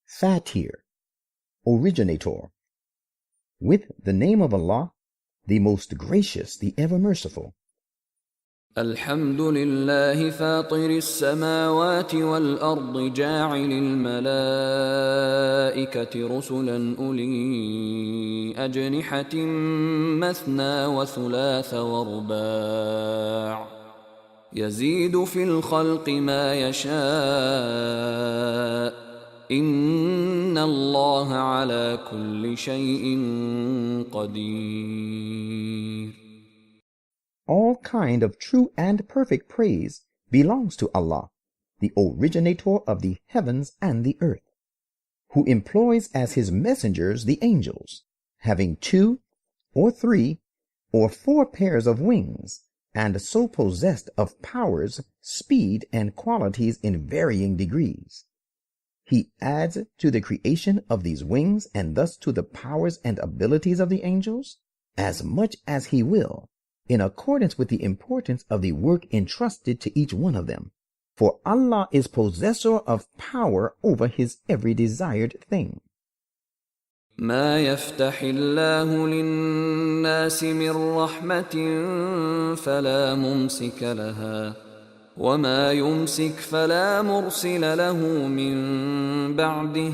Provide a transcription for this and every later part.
Fatir, originator. With the name of Allah, the most gracious, the ever merciful. الحمد لله فاطر السماوات والأرض جاعل الملائكة رسلا أولي أجنحة مثنى وثلاث ورباع يزيد في الخلق ما يشاء إن الله على كل شيء قدير. All kind of true and perfect praise belongs to Allah, the originator of the heavens and the earth, who employs as his messengers the angels, having 2 or 3 or 4 pairs of wings, and so possessed of powers, speed, and qualities in varying degrees. He adds to the creation of these wings and thus to the powers and abilities of the angels as much as he will, in accordance with the importance of the work entrusted to each one of them. For Allah is possessor of power over his every desired thing. ما يفتح الله للناس من رحمة فلا ممسك لها وما يمسك فلا مرسل له من بعده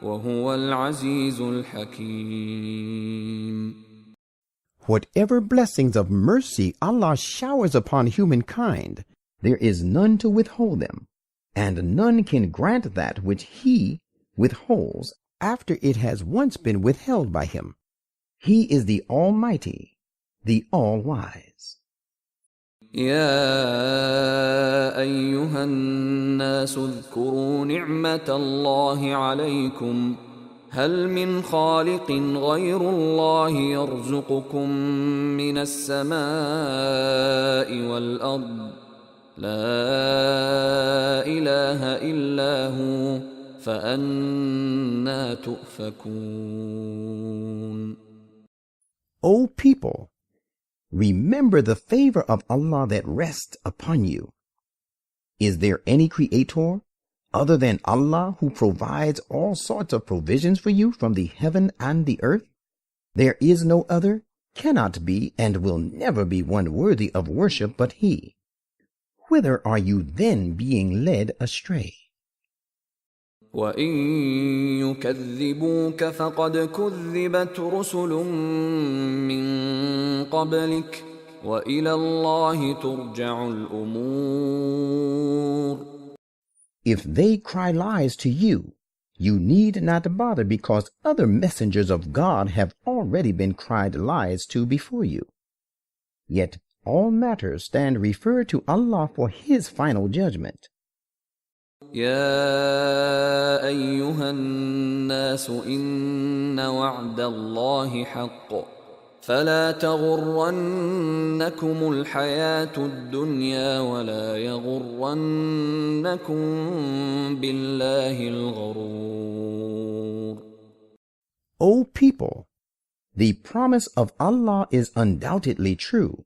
وهو العزيز الحكيم. Whatever blessings of mercy Allah showers upon humankind, there is none to withhold them, and none can grant that which He withholds after it has once been withheld by Him. He is the Almighty, the All-Wise. يا أيها الناس اذكروا نعمة الله عليكم هل من خالق غير الله يرزقكم من السماء والأرض لا إله إلا هو فأنى تؤفكون. O people, remember the favor of Allah that rests upon you. Is there any creator other than Allah who provides all sorts of provisions for you from the heaven and the earth? There is no other, cannot be, and will never be one worthy of worship but He. Whither are you then being led astray? وَإِن يُكَذِّبُوكَ فَقَدْ كُذِّبَتْ رُسُلٌ مِّن قَبْلِكَ وَإِلَى اللَّهِ تُرْجَعُ الْأُمُورُ. If they cry lies to you, you need not bother, because other messengers of God have already been cried lies to before you. Yet all matters stand referred to Allah for His final judgment. يا أيها الناس إن وعد الله حق فلا تغرنكم الحياة الدنيا ولا يغرنكم بالله الغرور. O people, the promise of Allah is undoubtedly true,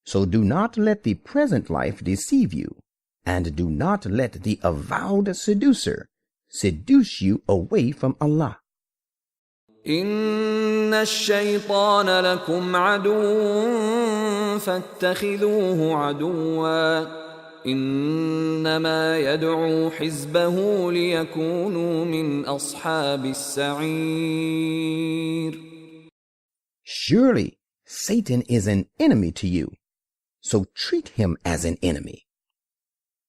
so do not let the present life deceive you, and do not let the avowed seducer seduce you away from Allah. إن الشيطان لكم عدو فاتخذوه عدوا إنما يدعو حزبه ليكونوا من أصحاب السعير. Surely Satan is an enemy to you, so treat him as an enemy.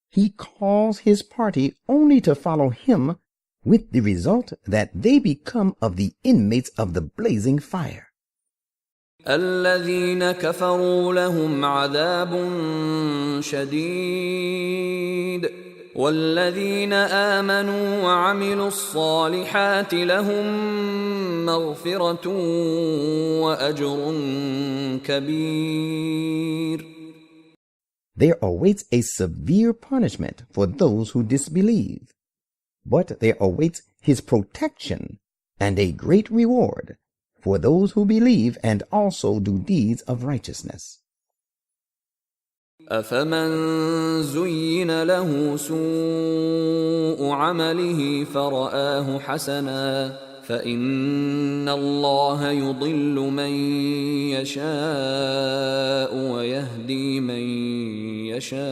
He calls his party only to follow him, with the result that they become of the inmates of the blazing fire. الذين كفروا لهم عذاب شديد والذين آمنوا وعملوا الصالحات لهم مغفرة وأجر كبير. There awaits a severe punishment for those who disbelieve, but there awaits His protection and a great reward for those who believe and also do deeds of righteousness. أفمن زين له سوء عمله فرآه حسنا فإن الله يضل من يشاء ويهدي من يشاء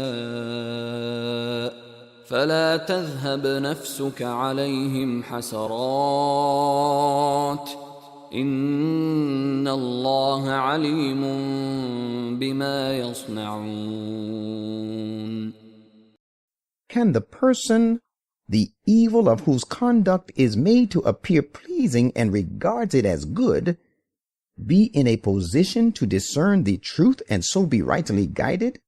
فلا تذهب نفسك عليهم حسرات إن الله عليم بما يصنعون. Can the person, the evil of whose conduct is made to appear pleasing and regards it as good, be in a position to discern the truth and so be rightly guided?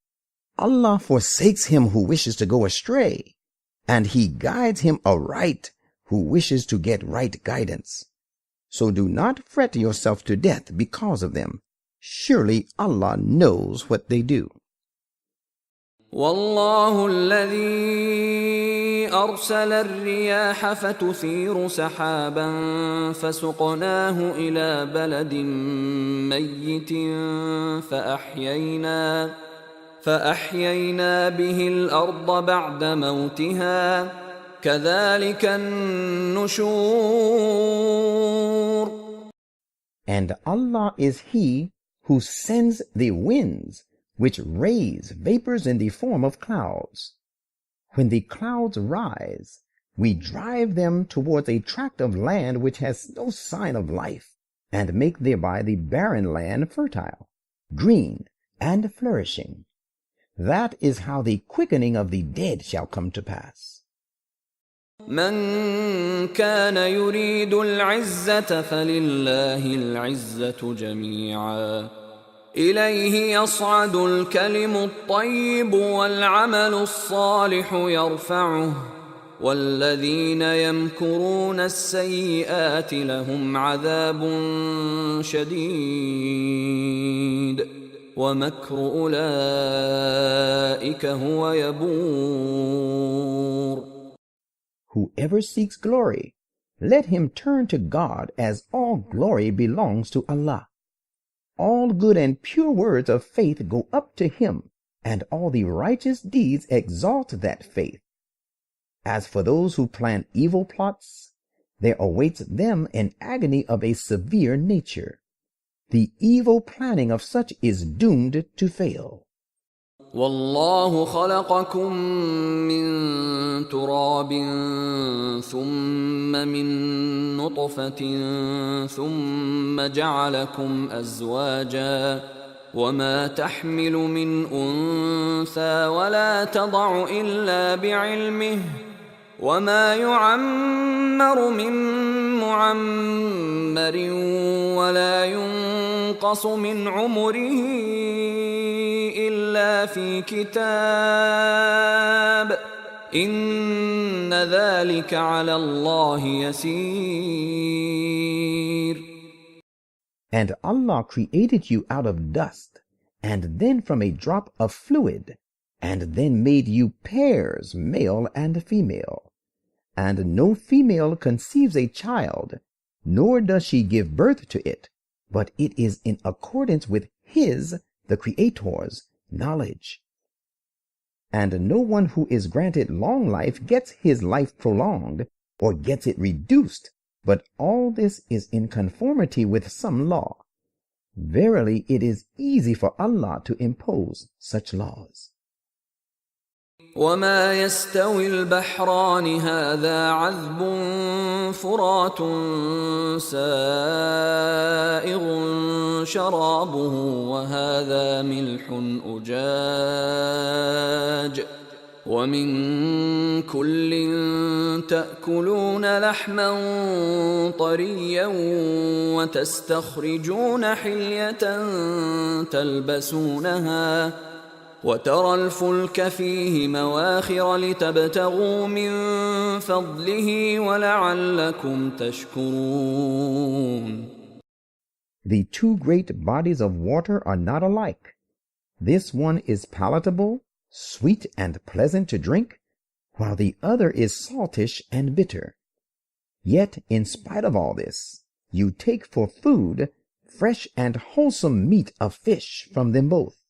Allah forsakes him who wishes to go astray, and he guides him aright who wishes to get right guidance. So do not fret yourself to death because of them. Surely Allah knows what they do. والله الذي أرسل الرياح فتثير سحابا فسقناه إلى بلد ميت فأحيينا به الأرض بعد موتها كذلك النشور. And Allah is He who sends the winds, which raise vapors in the form of clouds. When the clouds rise, we drive them towards a tract of land which has no sign of life, and make thereby the barren land fertile, green, and flourishing. That is how the quickening of the dead shall come to pass. من كان يريد العزة فلله العزة جميعا إليه يصعد الكلم الطيب والعمل الصالح يرفعه والذين يمكرون السيئات لهم عذاب شديد ومكر أولئك هو يبور. Whoever seeks glory, let him turn to God, as all glory belongs to Allah. All good and pure words of faith go up to him, and all the righteous deeds exalt that faith. As for those who plan evil plots, there awaits them an agony of a severe nature. The evil planning of such is doomed to fail. والله خلقكم من تراب ثم من نطفة ثم جعلكم أزواجا وما تحمل من أنثى ولا تضع إلا بعلمه وما يعمر من معمر ولا ينقص من عمره إلا في كتاب إن ذلك على الله يسير. And Allah created you out of dust, and then from a drop of fluid, and then made you pairs, male and female. And no female conceives a child, nor does she give birth to it, but it is in accordance with His, the Creator's, knowledge. And no one who is granted long life gets his life prolonged, or gets it reduced, but all this is in conformity with some law. Verily, it is easy for Allah to impose such laws. وما يستوي البحران هذا عذب فرات سائغ شرابه وهذا ملح أجاج ومن كل تأكلون لحما طريا وتستخرجون حلية تلبسونها وترى الفلك فيه مواخر لتبتغوا من فضله ولعلكم تشكرون. The two great bodies of water are not alike. This one is palatable, sweet and pleasant to drink, while the other is saltish and bitter. Yet, in spite of all this, you take for food fresh and wholesome meat of fish from them both.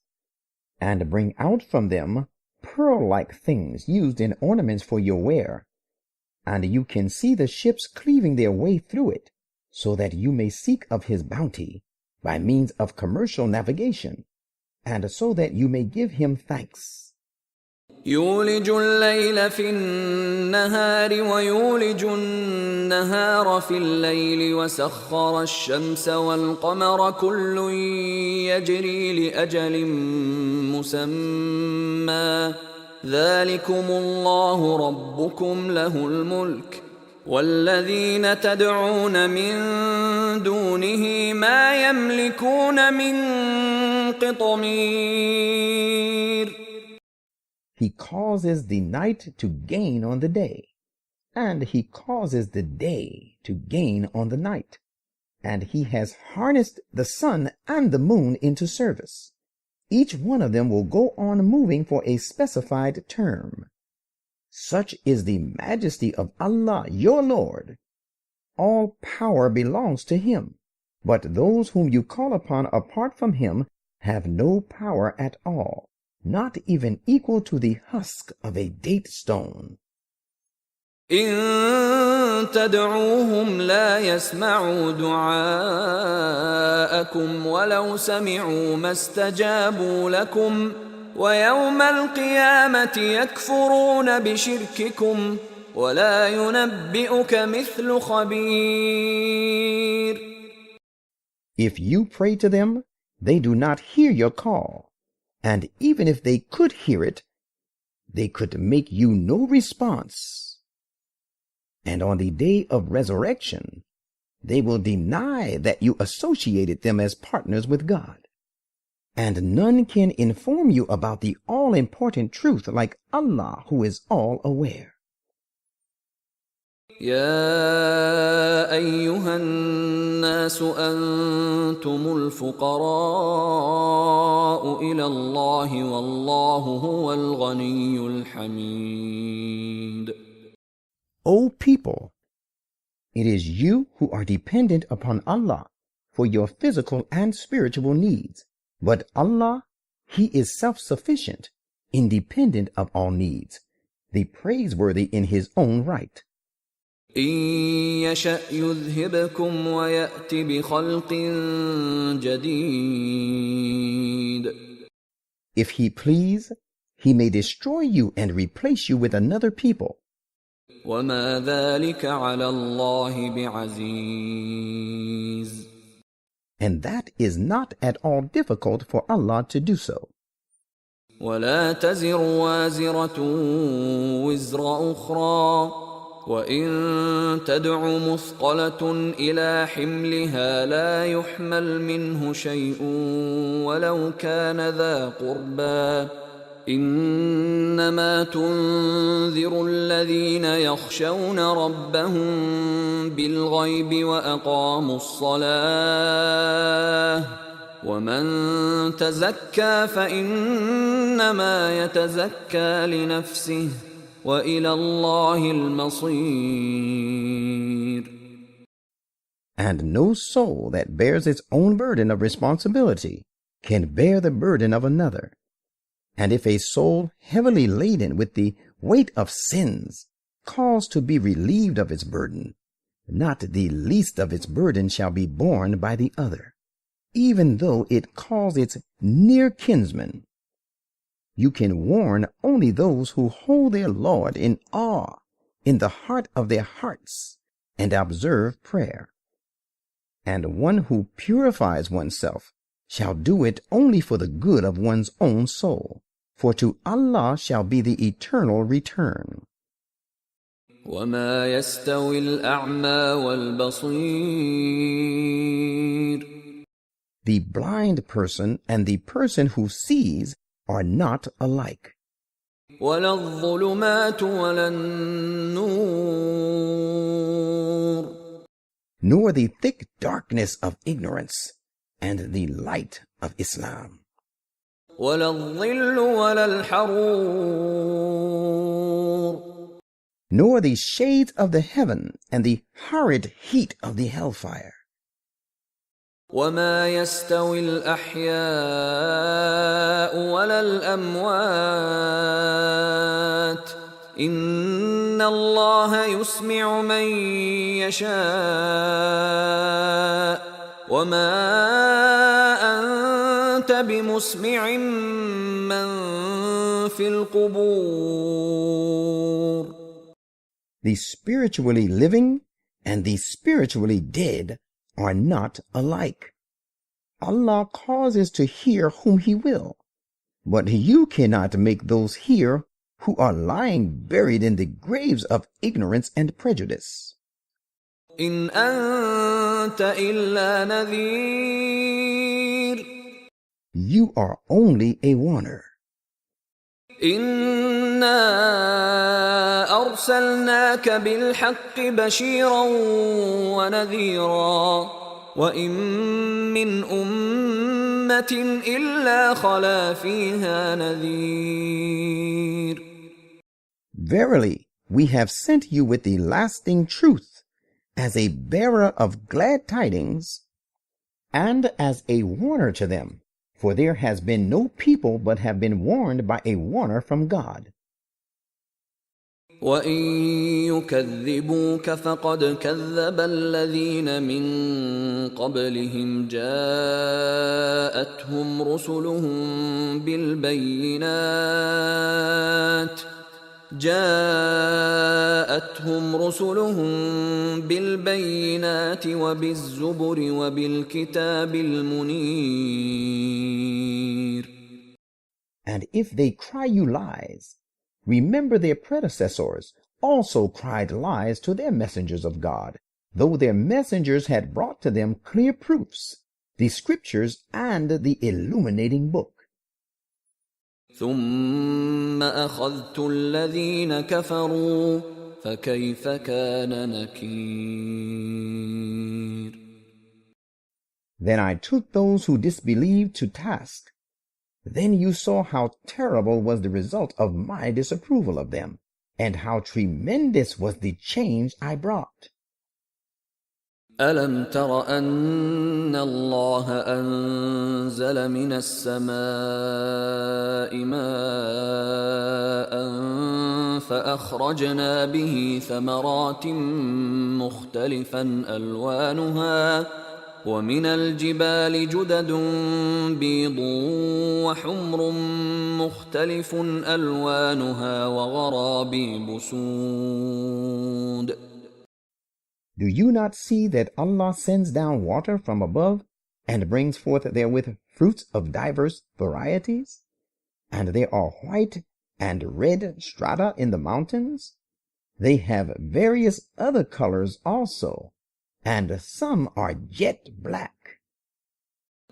and bring out from them pearl-like things used in ornaments for your wear, and you can see the ships cleaving their way through it, so that you may seek of his bounty by means of commercial navigation, and so that you may give him thanks. يولج الليل في النهار ويولج النهار في الليل وسخر الشمس والقمر كل يجري لأجل مسمى ذلكم الله ربكم له الملك والذين تدعون من دونه ما يملكون من قطمير. He causes the night to gain on the day, and he causes the day to gain on the night, and he has harnessed the sun and the moon into service. Each one of them will go on moving for a specified term. Such is the majesty of Allah, your Lord. All power belongs to him, but those whom you call upon apart from him have no power at all, not even equal to the husk of a date stone. إن تدعوهم لا يسمعوا دعاءكم ولو سمعوا ما استجابوا لكم ويوم القيامة يكفرون بشرككم ولا ينبئك مثل خبير. If you pray to them, they do not hear your call, and even if they could hear it, they could make you no response. And on the day of resurrection, they will deny that you associated them as partners with God. And none can inform you about the all-important truth like Allah, who is all aware. يا أيها الناس أنتم الفقراء إلى الله والله هو الغني الحميد. O people, it is you who are dependent upon Allah for your physical and spiritual needs, but Allah, He is self-sufficient, independent of all needs, the praiseworthy in His own right. إن يشأ يذهبكم ويأت بخلق جديد. If He please, He may destroy you and replace you with another people. وما ذلك على الله بعزيز. And that is not at all difficult for Allah to do so. ولا تزر وازرة وزر أخرى وإن تدع مثقلة إلى حملها لا يحمل منه شيء ولو كان ذا قربى إنما تنذر الذين يخشون ربهم بالغيب وأقاموا الصلاة ومن تزكى فإنما يتزكى لنفسه وإلى الله المصير. And no soul that bears its own burden of responsibility can bear the burden of another. And if a soul heavily laden with the weight of sins calls to be relieved of its burden, not the least of its burden shall be borne by the other, even though it calls its near kinsman. You can warn only those who hold their Lord in awe in the heart of their hearts and observe prayer. And one who purifies oneself shall do it only for the good of one's own soul, for to Allah shall be the eternal return. وما يستوي الأعمى والبصير. The blind person and the person who sees are not alike. ولا الظلمات ولا النور. Nor the thick darkness of ignorance and the light of Islam. ولا الظل ولا الحرور. Nor the shades of the heaven and the horrid heat of the hellfire. وما يستوي الأحياء ولا الأموات إن الله يسمع من يشاء وما أنت بمسمع من في القبور. The spiritually living and the spiritually dead are not alike. Allah causes to hear whom He will, but you cannot make those hear who are lying buried in the graves of ignorance and prejudice. إن أنت إلا نذير. You are only a warner. إنا أرسلناك بالحق بشيرا ونذيرا وإن من أمة إلا خلا فيها نذير. Verily, we have sent you with the lasting truth as a bearer of glad tidings and as a warner to them. For there has been no people but have been warned by a warner from God. وَإِن يُكَذِّبُوكَ فَقَدْ كَذَّبَ الَّذِينَ مِن قَبْلِهِمْ جَاءَتْهُمْ رُسُلُهُم بِالْبَيِّنَاتِ وَبِالزُّبُرِ وَبِالْكِتَابِ الْمُنِيرِ. And if they cry you lies, remember their predecessors also cried lies to their messengers of God, though their messengers had brought to them clear proofs, the scriptures and the illuminating book. ثُمَّ أَخَذْتُ الَّذِينَ كَفَرُوا فَكَيْفَ كَانَ نَكِيرِ. Then I took those who disbelieved to task. Then you saw how terrible was the result of my disapproval of them, and how tremendous was the change I brought. أَلَمْ تَرَ أَنَّ اللَّهَ أَنزَلَ مِنَ السَّمَاءِ مَاءً فَأَخْرَجْنَا بِهِ ثَمَرَاتٍ مُخْتَلِفًا أَلْوَانُهَا وَمِنَ الْجِبَالِ جُدَدٌ بِيضٌ وَحُمْرٌ مُخْتَلِفٌ أَلْوَانُهَا وَغَرَابِيبُ سُودٌ. Do you not see that Allah sends down water from above and brings forth therewith fruits of diverse varieties? And there are white and red strata in the mountains. They have various other colors also, and some are jet black.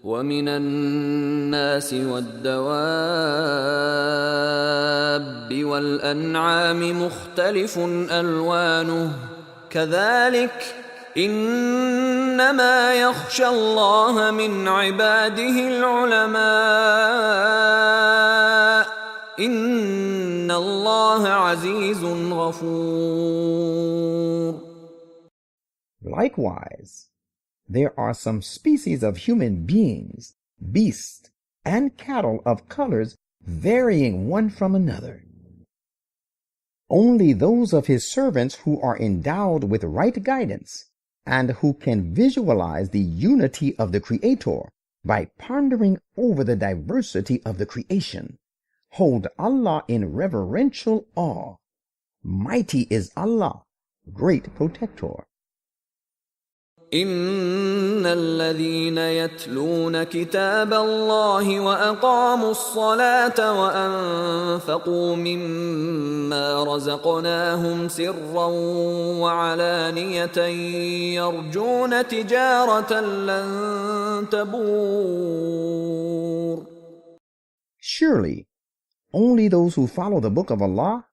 وَمِنَ النَّاسِ وَالدَّوَابِّ وَالْأَنْعَامِ مُخْتَلِفٌ أَلْوَانُهُ كَذَلِكَ إِنَّمَا يَخْشَى اللَّهَ مِنْ عِبَادِهِ الْعُلَمَاءُ إِنَّ اللَّهَ عَزِيزٌ غَفُورٌ. Likewise, there are some species of human beings, beasts, and cattle of colors varying one from another. Only those of His servants who are endowed with right guidance and who can visualize the unity of the Creator by pondering over the diversity of the creation hold Allah in reverential awe. Mighty is Allah, great protector. إِنَّ الَّذِينَ يَتْلُونَ كِتَابَ اللَّهِ وَأَقَامُوا الصَّلَاةَ وَأَنفَقُوا مِمَّا رَزَقْنَاهُمْ سِرًّا وَعَلَانِيَةً يَرْجُونَ تِجَارَةً لَّن تَبُورَ. Surely, only those who follow the book of Allah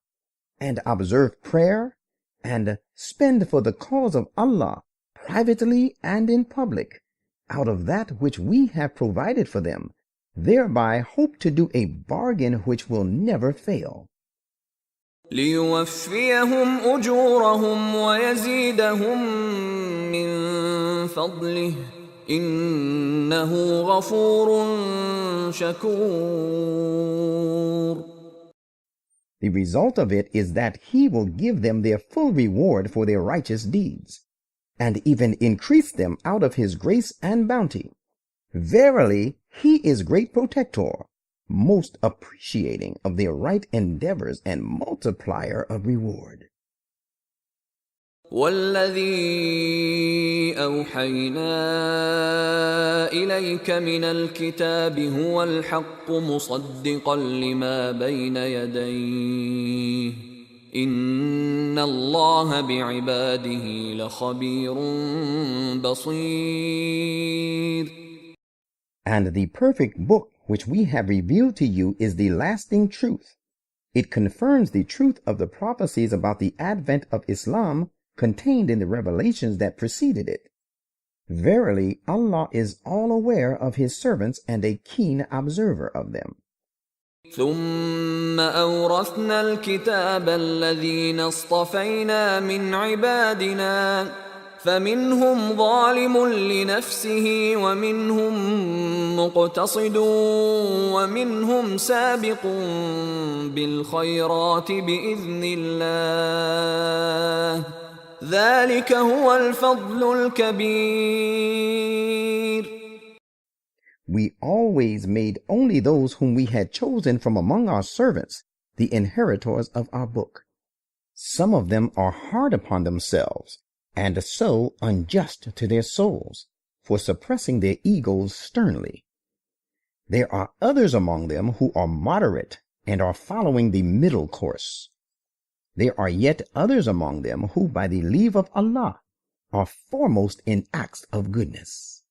and observe prayer and spend for the cause of Allah privately and in public, out of that which we have provided for them, thereby hope to do a bargain which will never fail. لِيُوَفِّيَهُمْ أُجُورَهُمْ وَيَزِيدَهُم مِّن فَضْلِهِ إنه غفور شكور. The result of it is that he will give them their full reward for their righteous deeds, and even increase them out of his grace and bounty. Verily, he is great protector, most appreciating of their right endeavors and multiplier of reward. والذي أوحينا إليك من الكتاب هو الحق مصدقا لما بين يديه إن الله بعباده لخبير بصير. And the perfect book which we have revealed to you is the lasting truth. It confirms the truth of the prophecies about the advent of Islam contained in the revelations that preceded it. Verily, Allah is all aware of his servants and a keen observer of them. ثم أورثنا الكتاب الذين اصطفينا من عبادنا فمنهم ظالم لنفسه ومنهم مقتصد ومنهم سابق بالخيرات بإذن الله ذلك هو الفضل الكبير. We always made only those whom we had chosen from among our servants, the inheritors of our book. Some of them are hard upon themselves, and so unjust to their souls, for suppressing their egos sternly. There are others among them who are moderate and are following the middle course. There are yet others among them who, by the leave of Allah, are foremost in acts of goodness.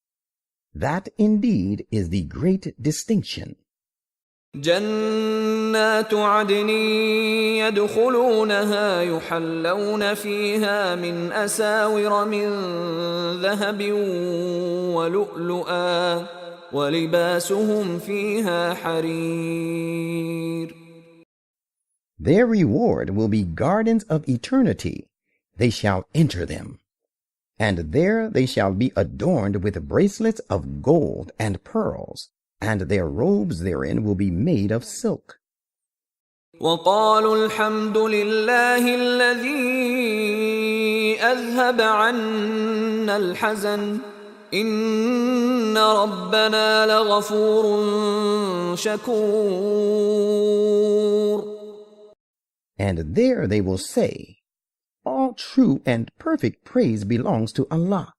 That indeed is the great distinction. جنات عدن يدخلونها يحلون فيها من أساور من ذهب ولؤلؤا ولباسهم فيها حرير. Their reward will be gardens of eternity. They shall enter them. And there they shall be adorned with bracelets of gold and pearls, and their robes therein will be made of silk. وقالوا الحمد لله الذي أذهب عنا الحزن إن ربنا لغفور شكور. And there they will say, all true and perfect praise belongs to Allah,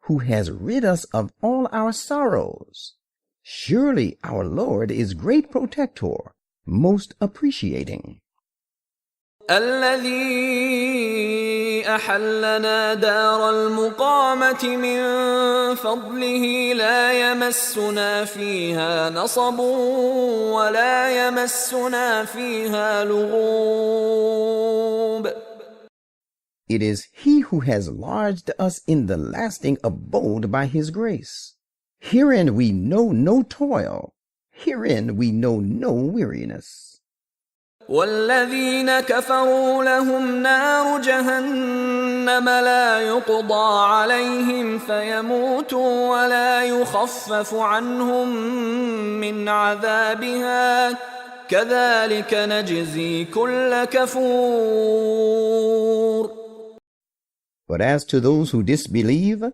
who has rid us of all our sorrows. Surely our Lord is great protector, most appreciating. الذي أحلنا دار المقامة من فضله لا يمسنا فيها نصب ولا يمسنا فيها لغوب. It is He who has lodged us in the lasting abode by His grace. Herein we know no toil. Herein we know no weariness. والذين كفروا لهم نار جهنم لا يقضى عليهم فيموتوا ولا يخفف عنهم من عذابها كذلك نجزي كل كفور. But as to those who disbelieve,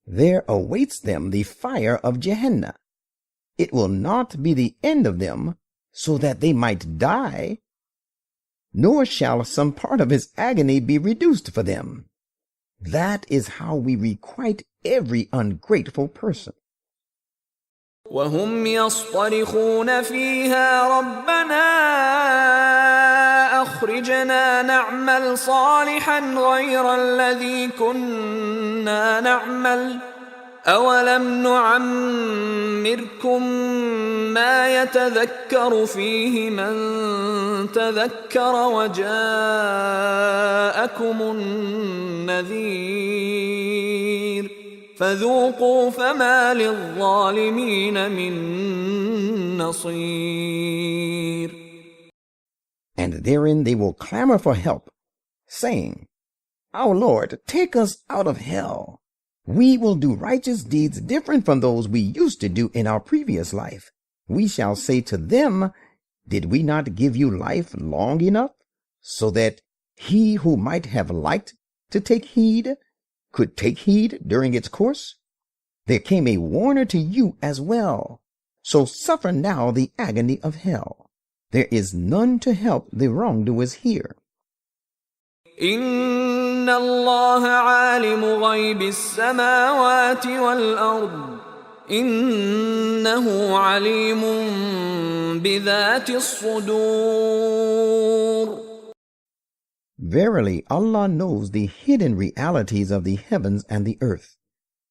there awaits them the fire of Gehenna. It will not be the end of them, so that they might die, nor shall some part of his agony be reduced for them. That is how we requite every ungrateful person. وهم يصطرخون فيها ربنا أخرجنا نعمل صالحا غير الذي كنا نعمل أولم نعمركم ما يتذكر فيه من تذكر وجاءكم النذير فذوقوا فما للظالمين من نصير. And therein they will clamor for help, saying, Our Lord, take us out of hell. We will do righteous deeds different from those we used to do in our previous life. We shall say to them, did we not give you life long enough so that he who might have liked to take heed could take heed during its course? There came a warner to you as well. So suffer now the agony of hell. There is none to help the wrongdoers here. إن الله عالم غيب السماوات والأرض إنه عليم بذات الصدور. Verily, Allah knows the hidden realities of the heavens and the earth.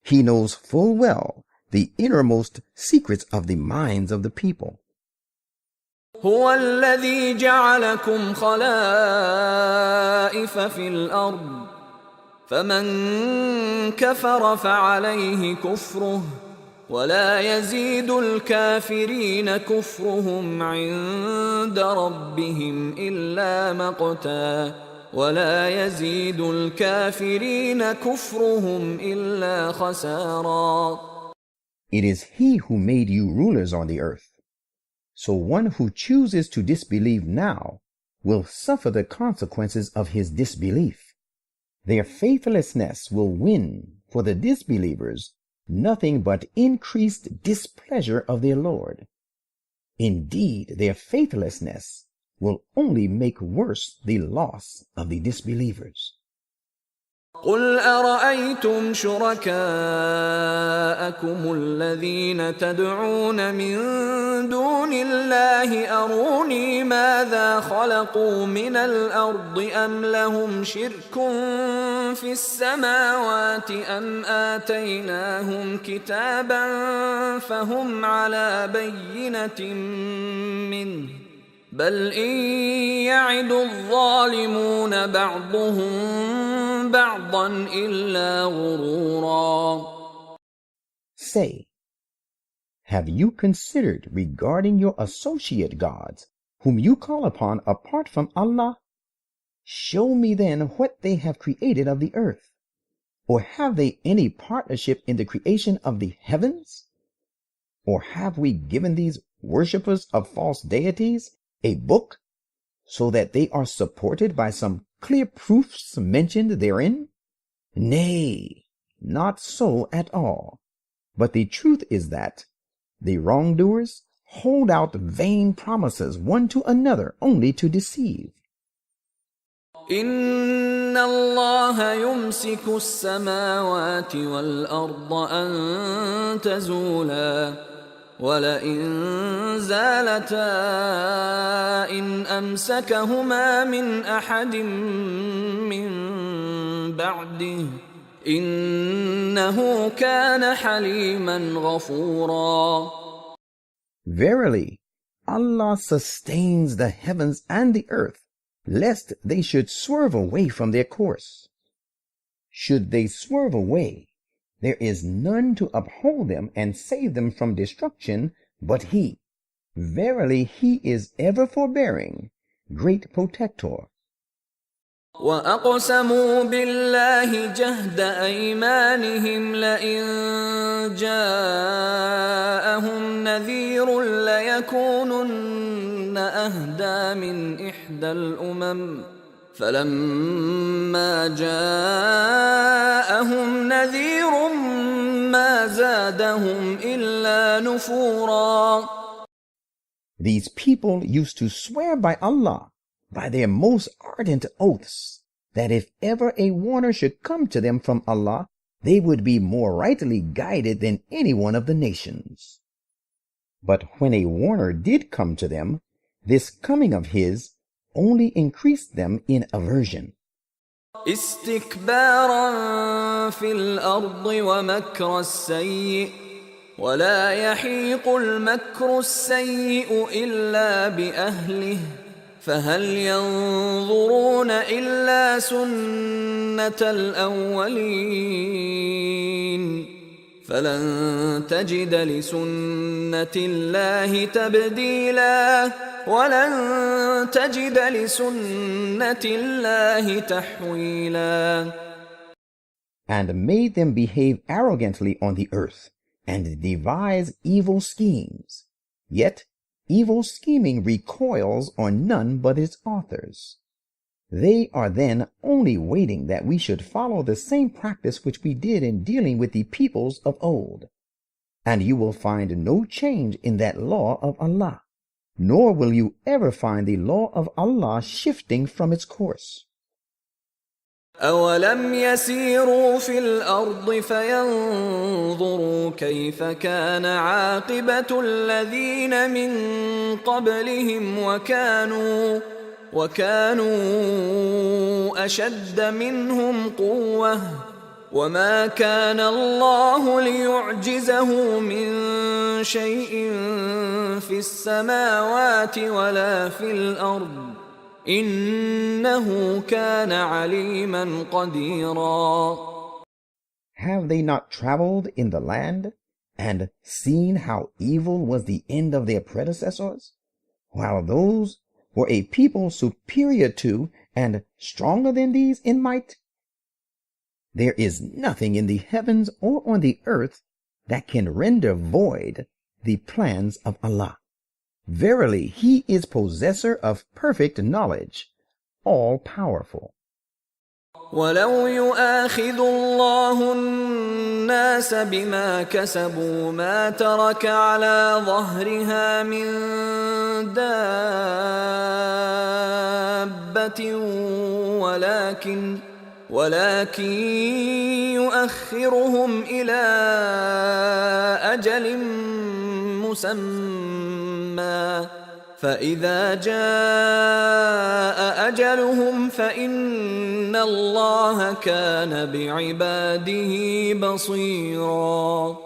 He knows full well the innermost secrets of the minds of the people. هو الذي جعلكم خلائف في الأرض فمن كفر فعليه كفره ولا يزيد الكافرين كفرهم عند ربهم إلا مقتا ولا يزيد الكافرين كفرهم إلا خسارا. It is He who made you rulers on the earth. So one who chooses to disbelieve now will suffer the consequences of his disbelief. Their faithlessness will win for the disbelievers nothing but increased displeasure of their Lord. Indeed, their faithlessness will only make worse the loss of the disbelievers. قل أرأيتم شركاءكم الذين تدعون من دون الله أروني ماذا خلقوا من الأرض أم لهم شرك في السماوات أم آتيناهم كتابا فهم على بينة منه بل إن يعد الظالمون بعضهم بعضا إلا غرورا. Say, have you considered regarding your associate gods, whom you call upon apart from Allah? Show me then what they have created of the earth. Or have they any partnership in the creation of the heavens? Or have we given these worshippers of false deities a book, so that they are supported by some clear proofs mentioned therein? Nay, not so at all. But the truth is that the wrongdoers hold out vain promises one to another only to deceive. إن الله يمسك السماوات والأرض أن تزولا ولئن زالتا إن أمسكهما من أحد من بعده إنه كان حليما غفورا. Verily, Allah sustains the heavens and the earth, lest they should swerve away from their course. Should they swerve away, there is none to uphold them and save them from destruction but He. Verily, He is ever forbearing, great protector. وأقسموا بالله جهد أيمانهم لئن جاءهم نذير ليكونن أهدى من إحدى الأمم فلما جاءهم نذير ما زادهم إلا نفورا. These people used to swear by Allah, by their most ardent oaths, that if ever a warner should come to them from Allah, they would be more rightly guided than any one of the nations. But when a warner did come to them, this coming of his only increased them in aversion. استكبارا في الأرض ومكر السيء ولا يحيق المكر السيء إلا بأهله فهل ينظرون إلا سنة الأولين فلن تجد لسنة الله تبديلا ولن تجد لسنة الله تحويلا. and made them behave arrogantly on the earth, and devise evil schemes. Yet evil scheming recoils on none but its authors. They are then only waiting that we should follow the same practice which we did in dealing with the peoples of old. And you will find no change in that law of Allah, nor will you ever find the law of Allah shifting from its course. أولم يسيروا في الأرض فينظروا كيف كان عاقبة الذين من قبلهم وكانوا أشد منهم قوة وما كان الله ليعجزه من شيء في السماوات ولا في الأرض إنه كان عليما قديرا. Have they not traveled in the land and seen how evil was the end of their predecessors, while those were a people superior to and stronger than these in might? There is nothing in the heavens or on the earth that can render void the plans of Allah. Verily, He is possessor of perfect knowledge, all-powerful. ولو يؤاخذ الله الناس بما كسبوا ما ترك على ظهرها من دابة ولكن يؤخرهم إلى أجل مسمى فإذا جاء أجلهم فإن الله كان بعباده بصيرا.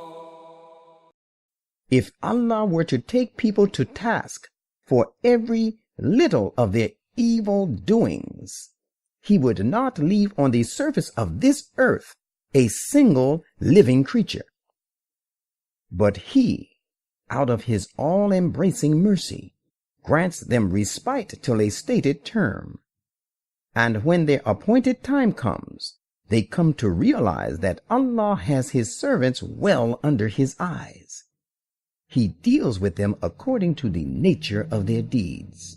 If Allah were to take people to task for every little of their evil doings, He would not leave on the surface of this earth a single living creature. But He, out of His all-embracing mercy, grants them respite till a stated term. And when their appointed time comes, they come to realize that Allah has His servants well under His eyes. He deals with them according to the nature of their deeds.